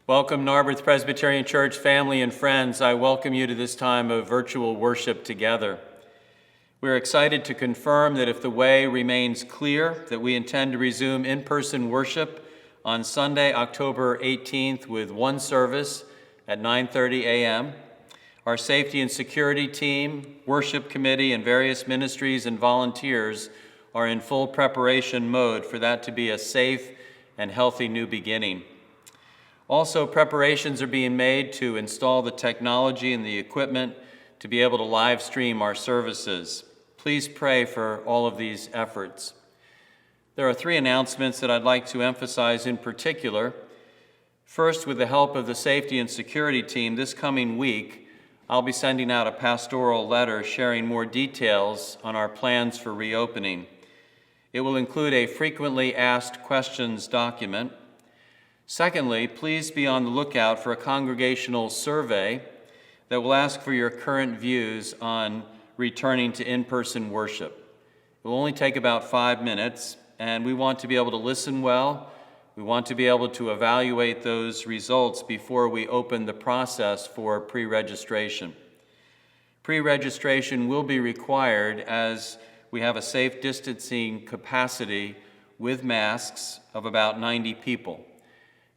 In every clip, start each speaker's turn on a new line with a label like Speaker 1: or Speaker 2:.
Speaker 1: Welcome, Narberth Presbyterian Church family and friends. I welcome you to this time of virtual worship together. We're excited to confirm that if the way remains clear, that we intend to resume in-person worship on Sunday, October 18th with one service at 9:30 a.m. Our safety and security team, worship committee, and various ministries and volunteers are in full preparation mode for that to be a safe and healthy new beginning. Also, preparations are being made to install the technology and the equipment to be able to live stream our services. Please pray for all of these efforts. There are three announcements that I'd like to emphasize in particular. First, with the help of the safety and security team, this coming week, I'll be sending out a pastoral letter sharing more details on our plans for reopening. It will include a frequently asked questions document. Secondly, please be on the lookout for a congregational survey that will ask for your current views on returning to in-person worship. It will only take about 5 minutes, and we want to be able to listen well. We want to be able to evaluate those results before we open the process for pre-registration. Pre-registration will be required as we have a safe distancing capacity with masks of about 90 people.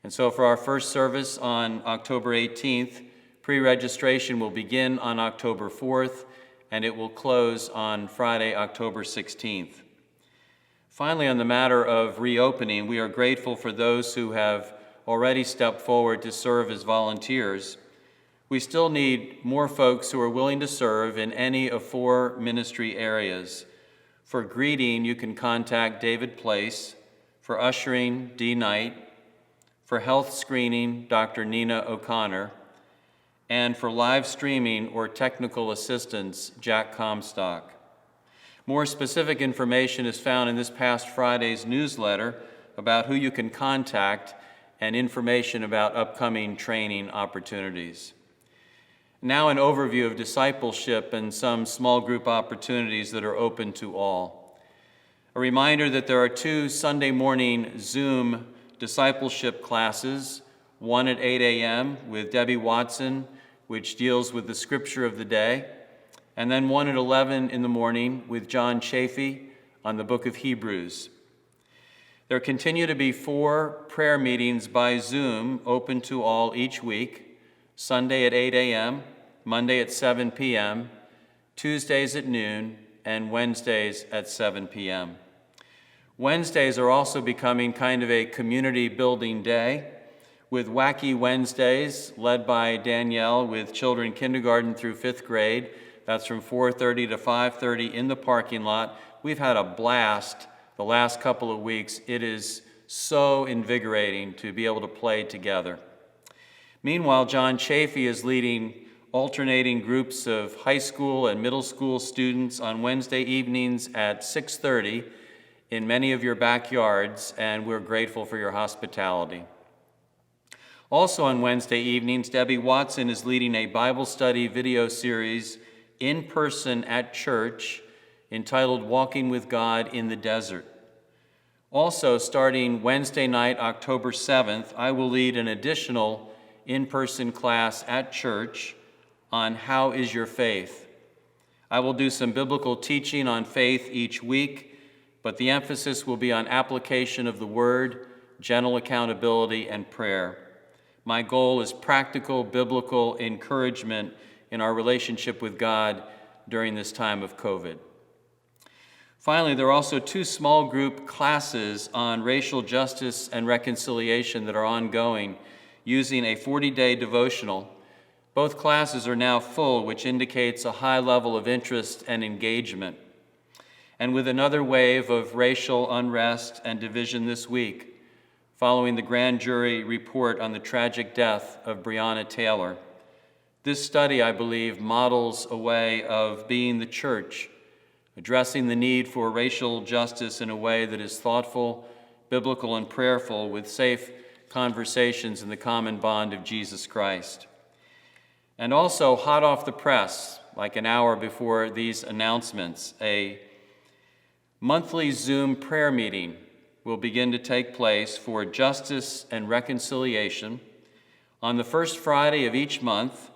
Speaker 1: And so for our first service on October 18th, pre-registration will begin on October 4th, and it will close on Friday, October 16th. Finally, on the matter of reopening, we are grateful for those who have already stepped forward to serve as volunteers. We still need more folks who are willing to serve in any of 4 ministry areas. For greeting, you can contact David Place. For ushering, Dee Knight. For health screening, Dr. Nina O'Connor, and for live streaming or technical assistance, Jack Comstock. More specific information is found in this past Friday's newsletter about who you can contact and information about upcoming training opportunities. Now an overview of discipleship and some small group opportunities that are open to all. A reminder that there are 2 Sunday morning Zoom discipleship classes, one at 8 a.m. with Debbie Watson, which deals with the scripture of the day, and then one at 11 in the morning with John Chafee on the book of Hebrews. There continue to be 4 prayer meetings by Zoom open to all each week, Sunday at 8 a.m., Monday at 7 p.m., Tuesdays at noon, and Wednesdays at 7 p.m. Wednesdays are also becoming kind of a community building day with Wacky Wednesdays led by Danielle with children kindergarten through 5th grade. That's from 4:30 to 5:30 in the parking lot. We've had a blast the last couple of weeks. It is so invigorating to be able to play together. Meanwhile, John Chafee is leading alternating groups of high school and middle school students on Wednesday evenings at 6:30 in many of your backyards, and we're grateful for your hospitality. Also on Wednesday evenings, Debbie Watson is leading a Bible study video series in person at church entitled Walking with God in the Desert. Also, starting Wednesday night, October 7th, I will lead an additional in-person class at church on How is Your Faith? I will do some biblical teaching on faith each week, but the emphasis will be on application of the Word, gentle accountability, and prayer. My goal is practical biblical encouragement in our relationship with God during this time of COVID. Finally, there are also 2 small group classes on racial justice and reconciliation that are ongoing using a 40-day devotional. Both classes are now full, which indicates a high level of interest and engagement. And with another wave of racial unrest and division this week, following the grand jury report on the tragic death of Breonna Taylor, this study, I believe, models a way of being the church, addressing the need for racial justice in a way that is thoughtful, biblical, and prayerful, with safe conversations in the common bond of Jesus Christ. And also, hot off the press, like an hour before these announcements, a monthly Zoom prayer meeting will begin to take place for justice and reconciliation On the first Friday of each month,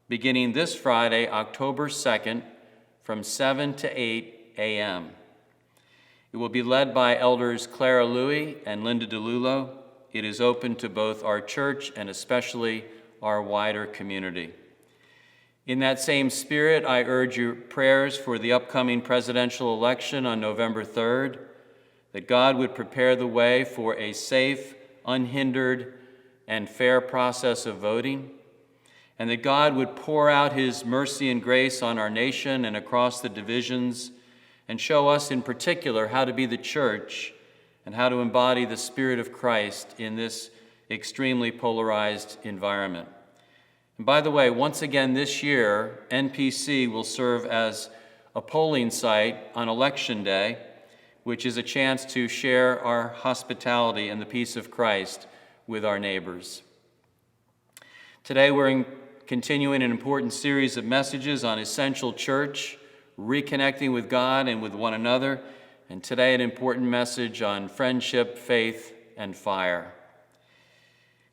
Speaker 1: beginning this Friday, October 2nd, from 7 to 8 a.m. It will be led by Elders Clara Louie and Linda DeLulo. It is open to both our church and especially our wider community. In that same spirit, I urge your prayers for the upcoming presidential election on November 3rd, that God would prepare the way for a safe, unhindered, and fair process of voting, and that God would pour out his mercy and grace on our nation and across the divisions, and show us in particular how to be the church and how to embody the Spirit of Christ in this extremely polarized environment. And by the way, once again this year, NPC will serve as a polling site on Election Day, which is a chance to share our hospitality and the peace of Christ with our neighbors. Today we're continuing an important series of messages on essential church, reconnecting with God and with one another, and today an important message on friendship, faith, and fire.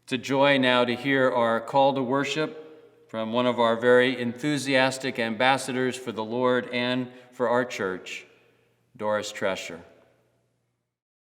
Speaker 1: It's a joy now to hear our call to worship from one of our very enthusiastic ambassadors for the Lord and for our church, Doris Tresher.